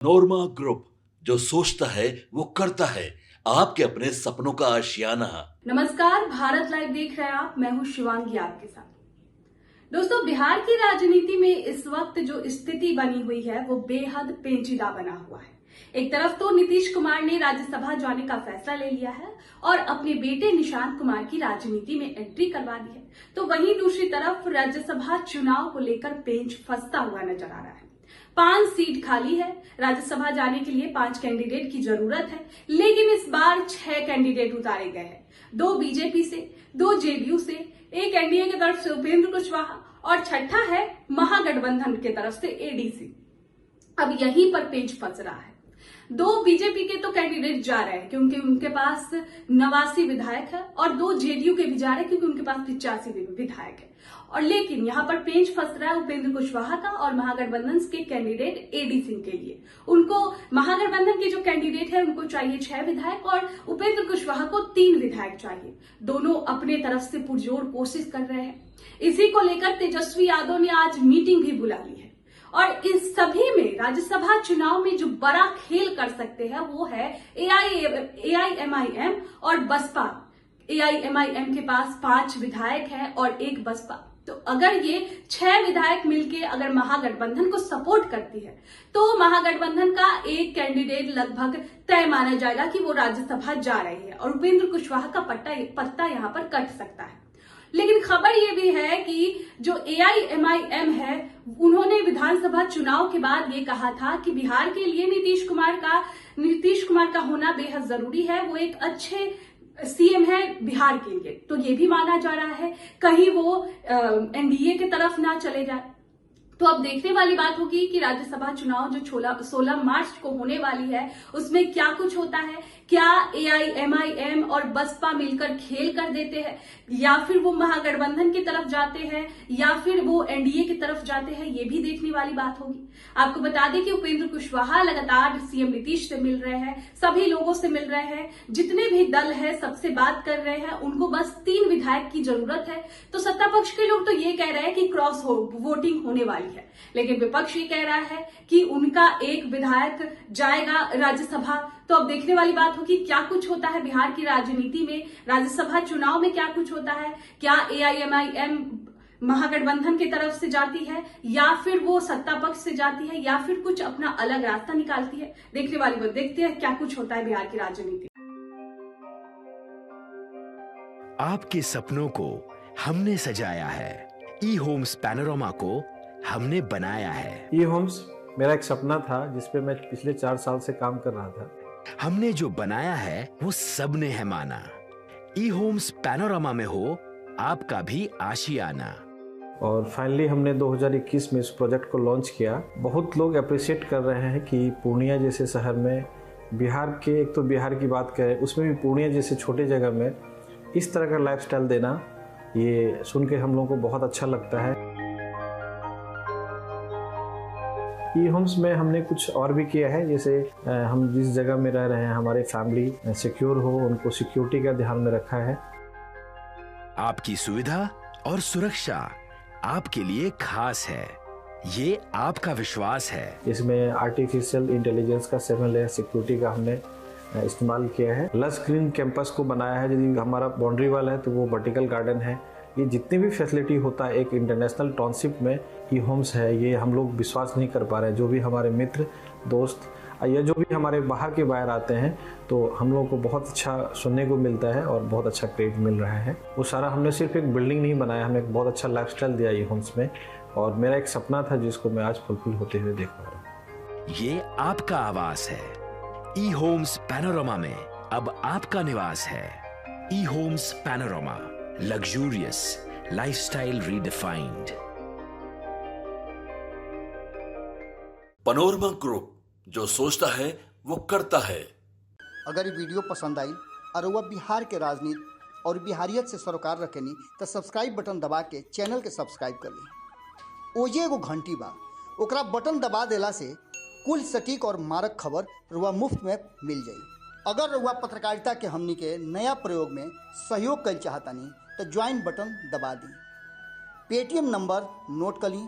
नोरमा group, जो सोचता है वो करता है। आपके अपने सपनों का आशियाना। नमस्कार, भारत लाइव देख रहे हैं आप। मैं हूं शिवांगी आपके साथ। दोस्तों, बिहार की राजनीति में इस वक्त जो स्थिति बनी हुई है वो बेहद पेचीदा बना हुआ है। एक तरफ तो नीतीश कुमार ने राज्यसभा जाने का फैसला ले लिया है और अपने बेटे निशांत कुमार की राजनीति में एंट्री करवा दी है, तो वहीं दूसरी तरफ राज्यसभा चुनाव को लेकर पेंच फंसता हुआ नजर आ रहा है। 5 सीट खाली है। राज्यसभा जाने के लिए 5 कैंडिडेट की जरूरत है, लेकिन इस बार 6 कैंडिडेट उतारे गए हैं। 2 बीजेपी से, 2 जेडीयू से, 1 एनडीए की तरफ से उपेंद्र कुशवाहा और छठा है महागठबंधन की तरफ से एडीसी। अब यहीं पर पेंच फंस रहा है। 2 बीजेपी के तो कैंडिडेट जा रहे हैं क्योंकि उनके पास 89 विधायक है, और 2 जेडीयू के भी जा रहे हैं क्योंकि उनके पास 85 विधायक है। और लेकिन यहाँ पर पेंच फंस रहा है उपेंद्र कुशवाहा का और महागठबंधन के कैंडिडेट एडी सिंह के लिए। उनको महागठबंधन के जो कैंडिडेट है उनको चाहिए 6 विधायक और उपेंद्र कुशवाहा को 3 विधायक चाहिए। दोनों अपने तरफ से पुरजोर कोशिश कर रहे हैं। इसी को लेकर तेजस्वी यादव ने आज मीटिंग भी बुला ली है, और इस सभी में राज्यसभा चुनाव में जो बड़ा खेल कर सकते हैं वो है एआईएमआईएम और बसपा। एआईएमआईएम के पास 5 विधायक हैं और 1 बसपा। तो अगर ये 6 विधायक मिलके अगर महागठबंधन को सपोर्ट करती है तो महागठबंधन का एक कैंडिडेट लगभग तय माना जाएगा कि वो राज्यसभा जा रही है और उपेंद्र कुशवाहा का पत्ता यहां पर कट सकता है। लेकिन खबर ये भी है कि जो एआईएमआईएम है उन्होंने विधानसभा चुनाव के बाद ये कहा था कि बिहार के लिए नीतीश कुमार का होना बेहद जरूरी है। वो एक अच्छे सीएम है बिहार के लिए, तो ये भी माना जा रहा है कहीं वो एनडीए की तरफ ना चले जाए। तो अब देखने वाली बात होगी कि राज्यसभा चुनाव जो 16 मार्च को होने वाली है उसमें क्या कुछ होता है। क्या एआईएमआईएम और बसपा मिलकर खेल कर देते हैं, या फिर वो महागठबंधन की तरफ जाते हैं, या फिर वो एनडीए की तरफ जाते हैं, ये भी देखने वाली बात होगी। आपको बता दें कि उपेंद्र कुशवाहा लगातार सीएम नीतीश से मिल रहे हैं, सभी लोगों से मिल रहे हैं, जितने भी दल है सबसे बात कर रहे हैं। उनको बस 3 विधायक की जरूरत है। तो सत्ता पक्ष के लोग तो ये कह रहे हैं कि क्रॉस वोटिंग होने वाली है, लेकिन विपक्ष ये कह रहा है कि उनका 1 विधायक जाएगा राज्यसभा। तो अब देखने वाली बात होगी क्या कुछ होता है बिहार की राजनीति में, राज्यसभा चुनाव में क्या कुछ होता है। क्या एआईएमआईएम महागठबंधन की तरफ से जाती है, या फिर वो सत्ता पक्ष से जाती है, या फिर कुछ अपना अलग रास्ता निकालती है। देखने वाली बात, देखते हैं क्या कुछ होता है बिहार की राजनीति। आपके सपनों को हमने सजाया है, ई होम्स पैनोरमा को हमने बनाया है। ई होम्स मेरा एक सपना था जिसपे मैं पिछले 4 साल से काम कर रहा था। हमने जो बनाया है वो सबने है माना। ई होम्स पैनोरमा में हो आपका भी आशियाना। और फाइनली हमने 2021 में इस प्रोजेक्ट को लॉन्च किया। बहुत लोग अप्रिशिएट कर रहे हैं कि पूर्णिया जैसे शहर में, बिहार के, एक तो बिहार की बात करें उसमें भी पूर्णिया जैसे छोटे जगह में इस तरह का लाइफस्टाइल देना, ये सुन के हम लोगों को बहुत अच्छा लगता है। ई होम्स में हमने कुछ और भी किया है, जैसे हम जिस जगह में रह रहे हैं हमारे फैमिली सिक्योर हो, उनको सिक्योरिटी का ध्यान में रखा है। आपकी सुविधा और सुरक्षा आपके लिए खास है, ये आपका विश्वास है। इसमें आर्टिफिशियल इंटेलिजेंस का 7 लेयर सिक्योरिटी का हमने इस्तेमाल किया है। लस ग्रीन कैंपस को बनाया है। यदि हमारा बाउंड्री वाल है तो वो वर्टिकल गार्डन है। ये जितनी भी फैसिलिटी होता है एक इंटरनेशनल टाउनशिप में ई होम्स है, ये हम लोग विश्वास नहीं कर पा रहे हैं। जो भी हमारे मित्र दोस्त या जो भी हमारे बाहर के बाहर आते हैं तो हम लोगों को बहुत अच्छा सुनने को मिलता है और बहुत अच्छा क्रेडिट मिल रहा है। वो सारा हमने सिर्फ एक बिल्डिंग नहीं बनाया, हमें एक बहुत अच्छा लाइफस्टाइल दिया ई होम्स में, और मेरा एक सपना था जिसको मैं आज फुलफिल होते हुए देख पा रहा हूँ। ये आपका आवास है। ई होम्स पैनोरमा में अब आपका निवास है। E homes Panorama, luxurious lifestyle redefined. Panorama group, जो सोचता है वो करता है। अगर ये वीडियो पसंद आई और वह बिहार के राजनीति और बिहारियत से सरोकार रखेनी तो सब्सक्राइब बटन दबा के चैनल के सब्सक्राइब कर ली। ओजे एगो घंटी बा, ओकरा बटन दबा देला से कुल सटीक और मारक खबर रुआ मुफ्त में मिल जाई। अगर रुआ पत्रकारिता के हमनी के नया प्रयोग में सहयोग कर चाहतानी तो ज्वाइन बटन दबा दी। पेटीएम नंबर नोट कर ली